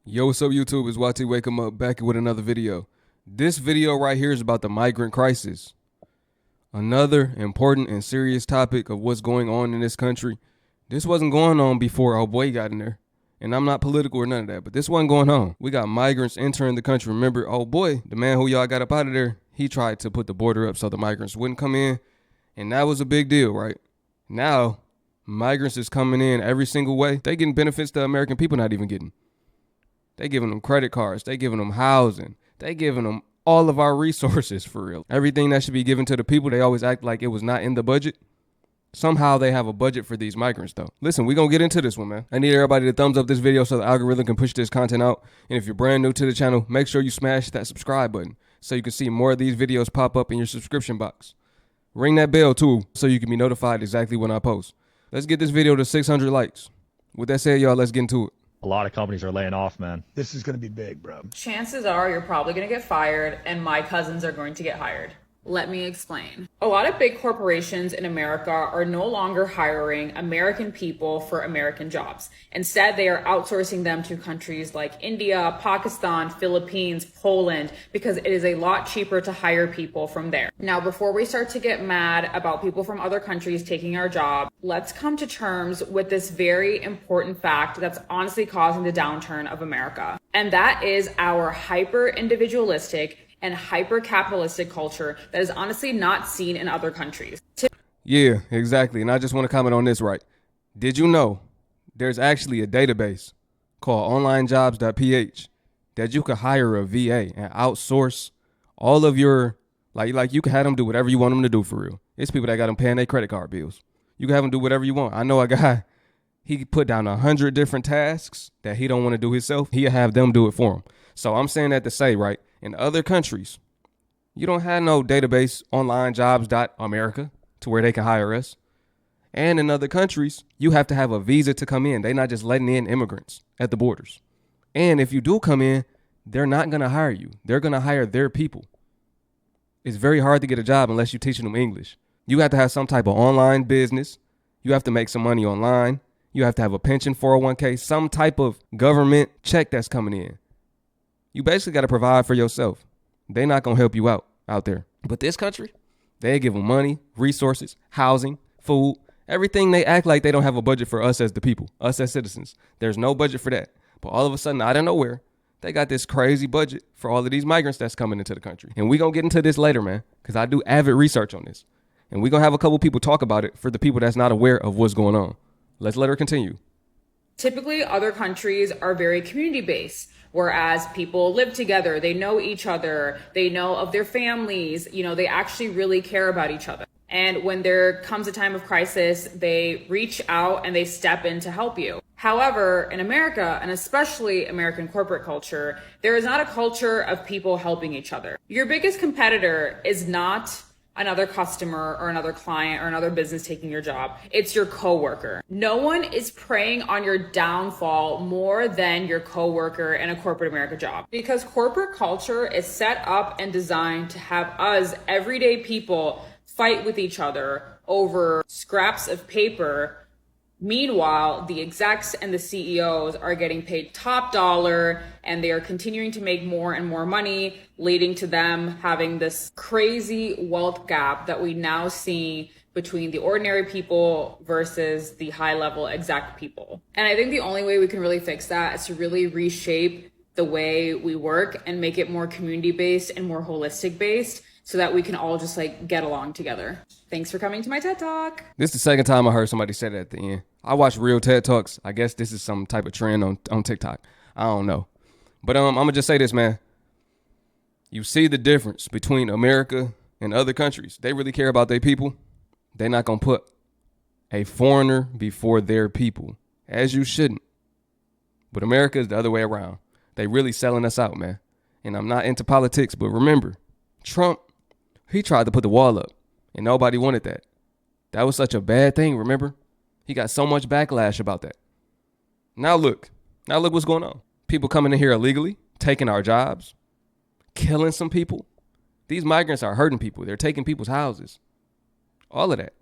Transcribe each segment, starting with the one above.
Yo, what's up YouTube? It's YT Wake 'em Up back with another video. This video right here is about the migrant crisis. Another important and serious topic of what's going on in this country. This wasn't going on before our boy got in there. And I'm not political or none of that, but this wasn't going on. We got migrants entering the country. Remember, oh boy, the man who y'all got up out of there, he tried to put the border up so the migrants wouldn't come in. And that was a big deal, right? Now, migrants is coming in every single way. They getting benefits the American people not even getting. They giving them credit cards. They giving them housing. They giving them all of our resources for real. Everything that should be given to the people, they always act like it was not in the budget. Somehow they have a budget for these migrants though. Listen, we're going to get into this one, man. I need everybody to thumbs up this video so the algorithm can push this content out. And if you're brand new to the channel, make sure you smash that subscribe button so you can see more of these videos pop up in your subscription box. Ring that bell too so you can be notified exactly when I post. Let's get this video to 600 likes. With that said, y'all, let's get into it. A lot of companies are laying off, man. This is going to be big, bro. Chances are you're probably going to get fired and my cousins are going to get hired. Let me explain. A lot of big corporations in America are no longer hiring American people for American jobs. Instead, they are outsourcing them to countries like India, Pakistan, Philippines, Poland, because it is a lot cheaper to hire people from there. Now, before we start to get mad about people from other countries taking our job, let's come to terms with this very important fact that's honestly causing the downturn of America. And that is our hyper-individualistic and hyper-capitalistic culture that is honestly not seen in other countries. Yeah, exactly. And I just want to comment on this, right? Did you know there's actually a database called onlinejobs.ph that you could hire a VA and outsource all of your, like you can have them do whatever you want them to do for real. It's people that got them paying their credit card bills. You can have them do whatever you want. I know a guy, he put down 100 different tasks that he don't want to do himself. He'll have them do it for him. So I'm saying that to say, right, in other countries, you don't have no database onlinejobs.america to where they can hire us. And in other countries, you have to have a visa to come in. They're not just letting in immigrants at the borders. And if you do come in, they're not going to hire you. They're going to hire their people. It's very hard to get a job unless you're teaching them English. You have to have some type of online business. You have to make some money online. You have to have a pension, 401k, some type of government check that's coming in. You basically got to provide for yourself. They're not going to help you out there. But this country, they give them money, resources, housing, food, everything. They act like they don't have a budget for us as the people, us as citizens. There's no budget for that. But all of a sudden, out of nowhere, they got this crazy budget for all of these migrants that's coming into the country. And we're going to get into this later, man, because I do avid research on this. And we're going to have a couple people talk about it for the people that's not aware of what's going on. Let's let her continue. Typically, other countries are very community-based, whereas people live together, they know each other, they know of their families, they actually really care about each other. And when there comes a time of crisis, they reach out and they step in to help you. However, in America, and especially American corporate culture, there is not a culture of people helping each other. Your biggest competitor is not another customer or another client or another business taking your job. It's your coworker. No one is preying on your downfall more than your coworker in a corporate America job, because corporate culture is set up and designed to have us everyday people fight with each other over scraps of paper. Meanwhile, the execs and the CEOs are getting paid top dollar and they are continuing to make more and more money, leading to them having this crazy wealth gap that we now see between the ordinary people versus the high level exec people. And I think the only way we can really fix that is to really reshape the way we work and make it more community based and more holistic based, so that we can all just get along together. Thanks for coming to my TED Talk. This is the second time I heard somebody say that at the end. I watch real TED Talks. I guess this is some type of trend on TikTok. I don't know. But I'm going to just say this, man. You see the difference between America and other countries. They really care about their people. They're not going to put a foreigner before their people, as you shouldn't. But America is the other way around. They really selling us out, man. And I'm not into politics, but remember, Trump, he tried to put the wall up and nobody wanted that. That was such a bad thing, remember? He got so much backlash about that. Now look what's going on. People coming in here illegally, taking our jobs, killing some people. These migrants are hurting people. They're taking people's houses. All of that.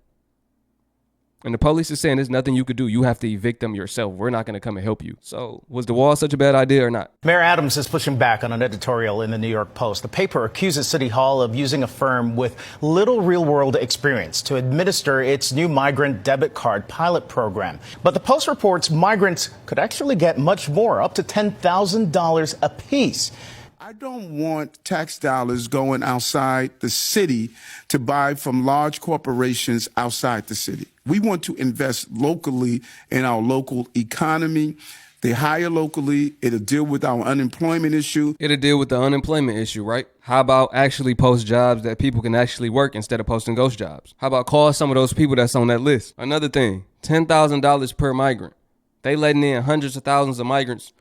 And the police is saying there's nothing you could do. You have to evict them yourself. We're not going to come and help you. So was the wall such a bad idea or not? Mayor Adams is pushing back on an editorial in the New York Post. The paper accuses City Hall of using a firm with little real-world experience to administer its new migrant debit card pilot program. But the Post reports migrants could actually get much more, up to $10,000 apiece. I don't want tax dollars going outside the city to buy from large corporations outside the city. We want to invest locally in our local economy. They hire locally. It'll deal with our unemployment issue. It'll deal with the unemployment issue, right? How about actually post jobs that people can actually work instead of posting ghost jobs? How about call some of those people that's on that list? Another thing, $10,000 per migrant. They letting in hundreds of thousands of migrants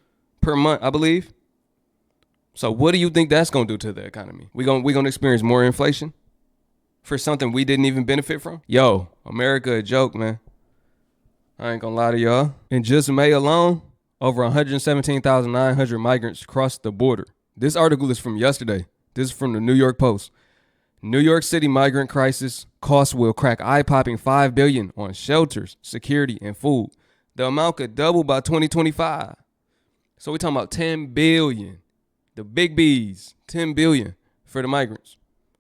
per month, I believe. So what do you think that's going to do to the economy? We gonna experience more inflation for something we didn't even benefit from? Yo, America a joke, man. I ain't gonna lie to y'all. In just May alone, over 117,900 migrants crossed the border. This article is from yesterday. This is from the New York Post. New York City migrant crisis costs will crack eye-popping $5 billion on shelters, security, and food. The amount could double by 2025. So we're talking about $10 billion. The big B's, $10 billion for the migrants.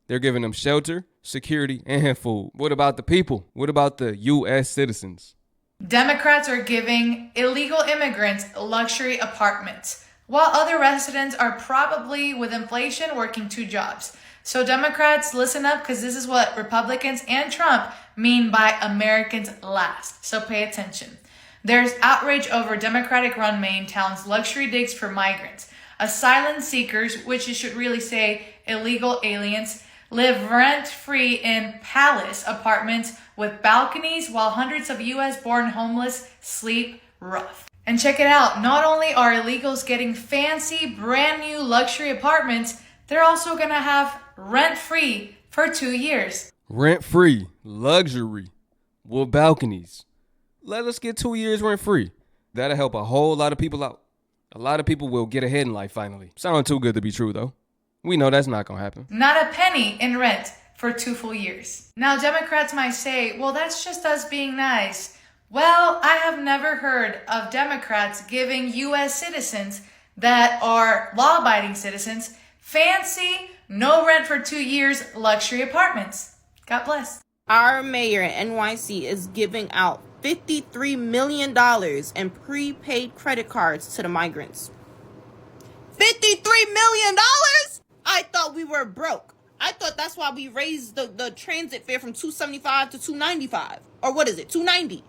They're giving them shelter, security, and food. What about the people? What about the U.S. citizens? Democrats are giving illegal immigrants luxury apartments, while other residents are probably, with inflation, working 2 jobs. So Democrats, listen up, because this is what Republicans and Trump mean by Americans last. So pay attention. There's outrage over Democratic-run Maine town's luxury digs for migrants. Asylum seekers, which you should really say illegal aliens, live rent-free in palace apartments with balconies while hundreds of U.S.-born homeless sleep rough. And check it out, not only are illegals getting fancy, brand new luxury apartments, they're also gonna have rent-free for 2 years. Rent-free, luxury, with balconies. Let us get 2 years rent-free. That'll help a whole lot of people out. A lot of people will get ahead in life finally. Sound too good to be true, though. We know that's not going to happen. Not a penny in rent for 2 full years. Now, Democrats might say, well, that's just us being nice. Well, I have never heard of Democrats giving U.S. citizens that are law-abiding citizens fancy, no rent for 2 years luxury apartments. God bless. Our mayor in NYC is giving out $53 million in prepaid credit cards to the migrants. $53 million? I thought we were broke. I thought that's why we raised the transit fare from $275 to $295. Or what is it, $290?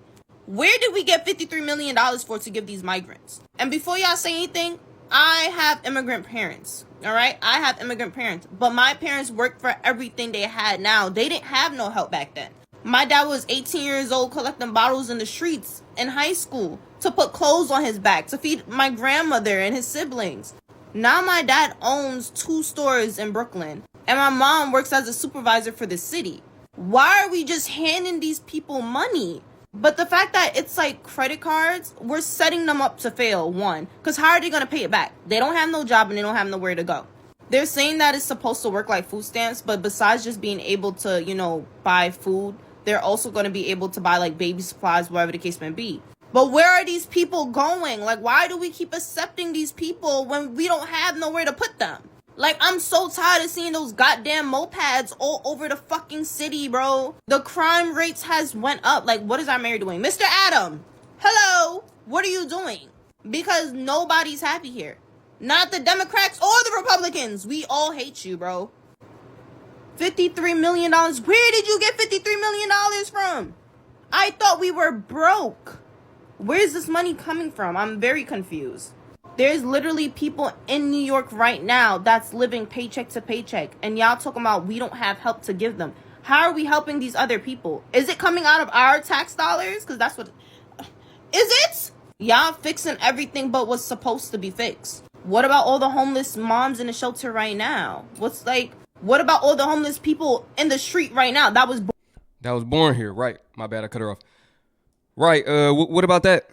Where did we get $53 million for to give these migrants? And before y'all say anything, I have immigrant parents, all right? I have immigrant parents, but my parents worked for everything they had now. They didn't have no help back then. My dad was 18 years old collecting bottles in the streets in high school to put clothes on his back, to feed my grandmother and his siblings. Now my dad owns 2 stores in Brooklyn, and my mom works as a supervisor for the city. Why are we just handing these people money? But the fact that it's like credit cards, we're setting them up to fail, one. Because how are they going to pay it back? They don't have no job and they don't have nowhere to go. They're saying that it's supposed to work like food stamps, but besides just being able to, buy food, they're also going to be able to buy like baby supplies, whatever the case may be. But where are these people going? Like, why do we keep accepting these people when we don't have nowhere to put them? Like, I'm so tired of seeing those goddamn mopeds all over the fucking city, bro. The crime rates has went up. Like, what is our mayor doing? Mr. Adam, hello, what are you doing? Because nobody's happy here. Not the Democrats or the Republicans. We all hate you, bro. $53 million. Where did you get $53 million from? I thought we were broke. Where's this money coming from? I'm very confused. There's literally people in New York right now that's living paycheck to paycheck. And y'all talking about we don't have help to give them. How are we helping these other people? Is it coming out of our tax dollars? Because that's what... Is it? Y'all fixing everything but what's supposed to be fixed. What about all the homeless moms in the shelter right now? What about all the homeless people in the street right now? That was born here, right? My bad, I cut her off. Right, what about that?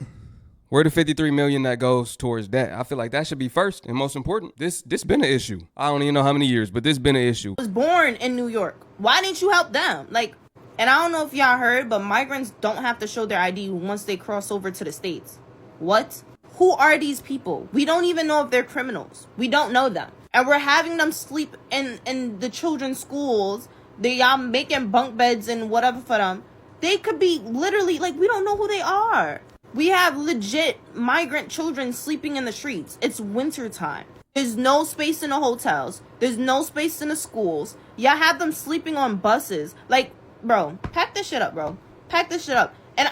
Where the $53 million that goes towards that? I feel like that should be first and most important. This been an issue. I don't even know how many years, but this been an issue. Was born in New York. Why didn't you help them? Like, And I don't know if y'all heard, but migrants don't have to show their ID once they cross over to the States. What? Who are these people? We don't even know if they're criminals. We don't know them. And we're having them sleep in the children's schools. Y'all making bunk beds and whatever for them. They could be literally, like, we don't know who they are. We have legit migrant children sleeping in the streets. It's winter time. There's no space in the hotels. There's no space in the schools. Y'all have them sleeping on buses. Like, bro, pack this shit up, bro. Pack this shit up. And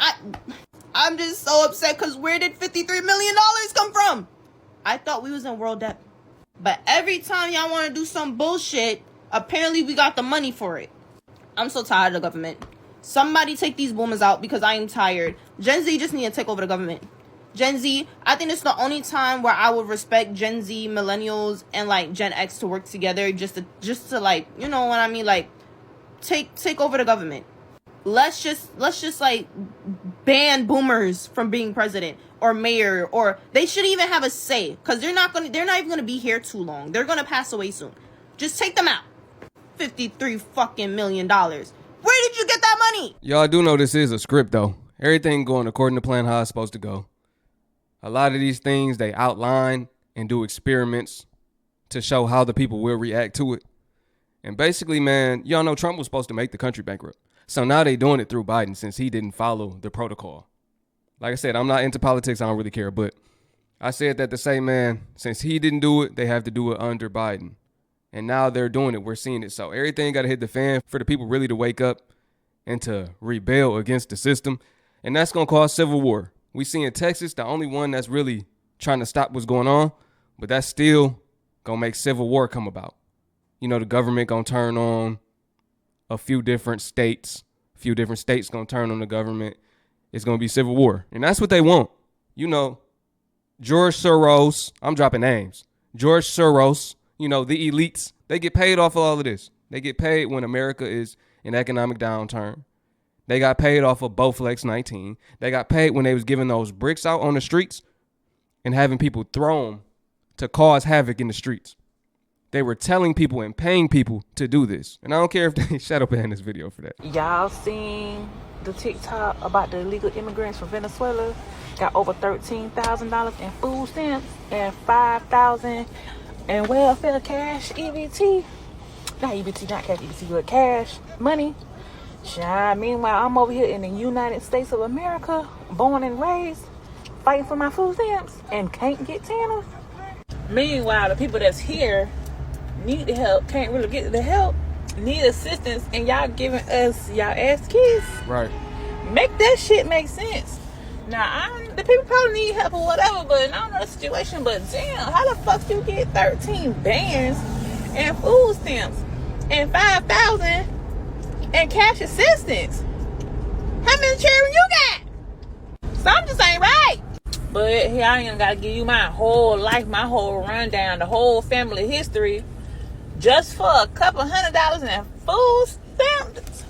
I'm just so upset because where did $53 million come from? I thought we was in world debt. But every time y'all want to do some bullshit, apparently we got the money for it. I'm so tired of the government. Somebody take these boomers out because I am tired. Gen Z just need to take over the government. Gen Z, I think it's the only time where I would respect Gen Z, millennials, and like Gen X to work together just to like, you know what I mean, like take over the government. Let's just like ban boomers from being president or mayor, or they shouldn't even have a say because they're not even gonna be here too long. They're gonna pass away soon. Just take them out. $53 million. Where did you get that money? Y'all do know this is a script, though. Everything going according to plan how it's supposed to go. A lot of these things, they outline and do experiments to show how the people will react to it. And basically, man, y'all know Trump was supposed to make the country bankrupt. So now they doing it through Biden since he didn't follow the protocol. Like I said, I'm not into politics. I don't really care. But I said that to say, man, since he didn't do it, they have to do it under Biden. And now they're doing it. We're seeing it. So everything got to hit the fan for the people really to wake up and to rebel against the system. And that's going to cause civil war. We see in Texas, the only one that's really trying to stop what's going on. But that's still going to make civil war come about. You know, the government going to turn on a few different states. A few different states going to turn on the government. It's going to be civil war. And that's what they want. You know, George Soros. I'm dropping names. George Soros. You know, the elites, they get paid off of all of this. They get paid when America is in economic downturn. They got paid off of Bowflex 19. They got paid when they was giving those bricks out on the streets and having people throw them to cause havoc in the streets. They were telling people and paying people to do this. And I don't care if they shadow ban this video for that. Y'all seen the TikTok about the illegal immigrants from Venezuela? Got over $13,000 in food stamps and $5,000 and welfare cash, EBT. Not EBT, not cash, EBT, but cash, money. Meanwhile, I'm over here in the United States of America, born and raised, fighting for my food stamps and can't get TANF. Meanwhile, the people that's here need the help, can't really get the help, need assistance, and y'all giving us y'all ass kids. Right. Make that shit make sense. Now, the people probably need help or whatever, but I don't know the situation. But damn, how the fuck you get 13 bands and food stamps and 5,000 and cash assistance? How many children you got? Something just ain't right. But here I am, gotta give you my whole life, my whole rundown, the whole family history, just for a couple $100 in food stamps.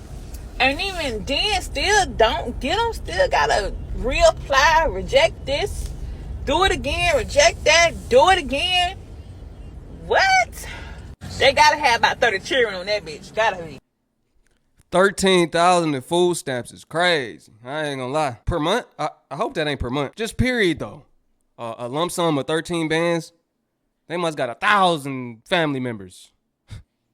And even then, still don't get them. Still gotta reapply, reject this, do it again, reject that, do it again. What? They gotta have about 30 children on that bitch. Gotta be. 13,000 in food stamps is crazy. I ain't gonna lie. Per month? I hope that ain't per month. Just period though. A lump sum of 13 bands. They must got 1,000 family members.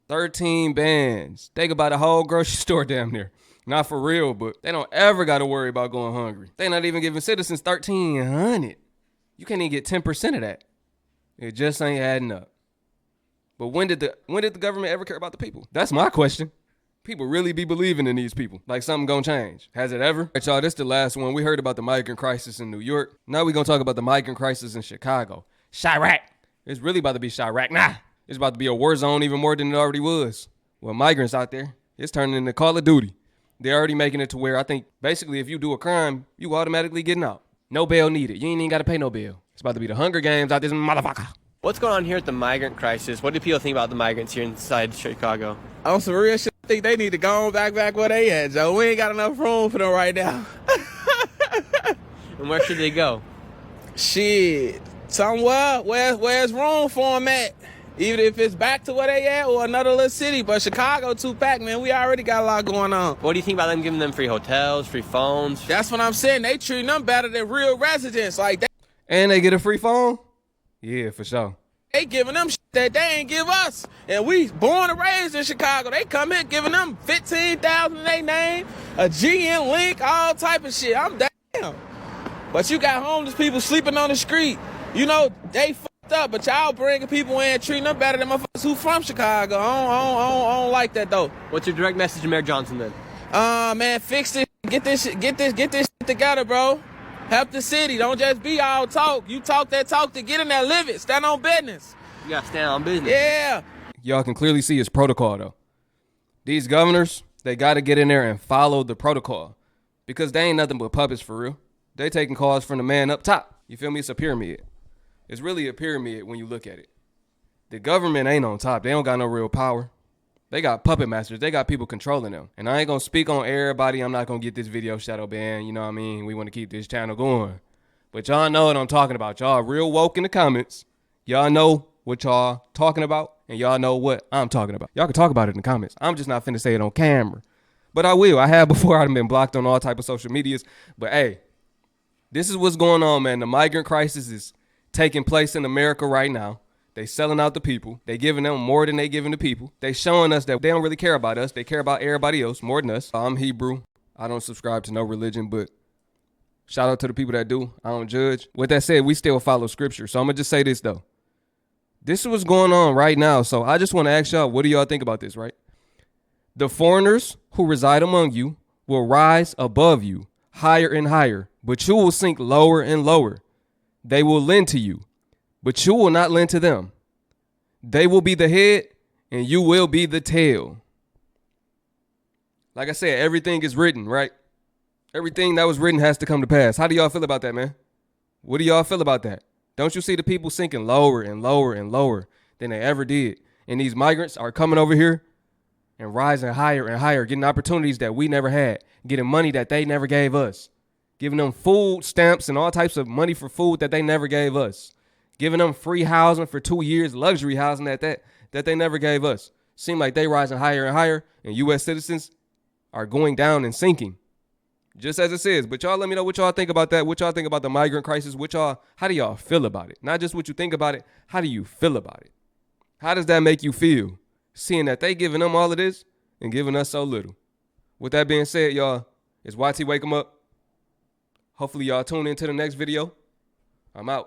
13 bands. Think about a whole grocery store damn near. Not for real, but they don't ever got to worry about going hungry. They not even giving citizens $1,300. You can't even get 10% of that. It just ain't adding up. But when did the government ever care about the people? That's my question. People really be believing in these people. Like something gonna change. Has it ever? All right, y'all, this the last one. We heard about the migrant crisis in New York. Now we gonna talk about the migrant crisis in Chicago. Chirac. It's really about to be Chirac. Nah. It's about to be a war zone even more than it already was. Well, migrants out there, it's turning into Call of Duty. They're already making it to where I think basically if you do a crime, you automatically getting out. No bail needed. You ain't even got to pay no bail. It's about to be the Hunger Games out this motherfucker. What's going on here at the migrant crisis? What do people think about the migrants here inside Chicago? On some real shit, I think they need to go on back where they at, Joe. We ain't got enough room for them right now. And where should they go? Shit. Somewhere where's room for them at. Even if it's back to where they at or another little city. But Chicago too packed, man. We already got a lot going on. What do you think about them giving them free hotels, free phones? That's what I'm saying. They treating them better than real residents. Like, And they get a free phone? Yeah, for sure. they giving them shit that they ain't give us. And we born and raised in Chicago. They come here giving them $15,000 in their name, a GM link, all type of shit. I'm damn. But you got homeless people sleeping on the street. You know, they fucked up, but y'all bringing people in, treating them better than motherfuckers who from Chicago. I don't like that, though. What's your direct message to Mayor Johnson then? Man, fix this. Get this shit together, bro. Help the city. Don't just be all talk. You talk that talk to get in there, live it. Stand on business. You gotta stand on business. Yeah. Y'all can clearly see his protocol, though. These governors, they got to get in there and follow the protocol because they ain't nothing but puppets for real. They taking calls from the man up top. You feel me? It's a pyramid. It's really a pyramid when you look at it. The government ain't on top. They don't got no real power. They got puppet masters. They got people controlling them. And I ain't going to speak on everybody. I'm not going to get this video shadow banned. You know what I mean? We want to keep this channel going. But y'all know what I'm talking about. Y'all real woke in the comments. Y'all know what y'all talking about. And y'all know what I'm talking about. Y'all can talk about it in the comments. I'm just not finna say it on camera. But I will. I have before. I've been blocked on all type of social medias. But hey, this is what's going on, man. The migrant crisis is taking place in America right now. They selling out the people. They giving them more than they giving the people. They showing us that they don't really care about us. They care about everybody else more than us. I'm Hebrew. I don't subscribe to no religion, but shout out to the people that do. I don't judge. With that said, we still follow scripture. So I'm going to just say this, though. This is what's going on right now. So I just want to ask y'all, what do y'all think about this, right? The foreigners who reside among you will rise above you higher and higher, but you will sink lower and lower. They will lend to you, but you will not lend to them. They will be the head and you will be the tail. Like I said, everything is written, right? Everything that was written has to come to pass. How do y'all feel about that, man? What do y'all feel about that? Don't you see the people sinking lower and lower and lower than they ever did? And these migrants are coming over here and rising higher and higher, getting opportunities that we never had, getting money that they never gave us, giving them food stamps and all types of money for food that they never gave us, giving them free housing for 2 years, luxury housing that they never gave us. Seem like they rising higher and higher, and U.S. citizens are going down and sinking, just as it says. But y'all let me know what y'all think about that. What y'all think about the migrant crisis? How do y'all feel about it? Not just what you think about it. How do you feel about it? How does that make you feel, seeing that they giving them all of this and giving us so little? With that being said, y'all, it's YT Wake 'em Up. Hopefully y'all tune into the next video. I'm out.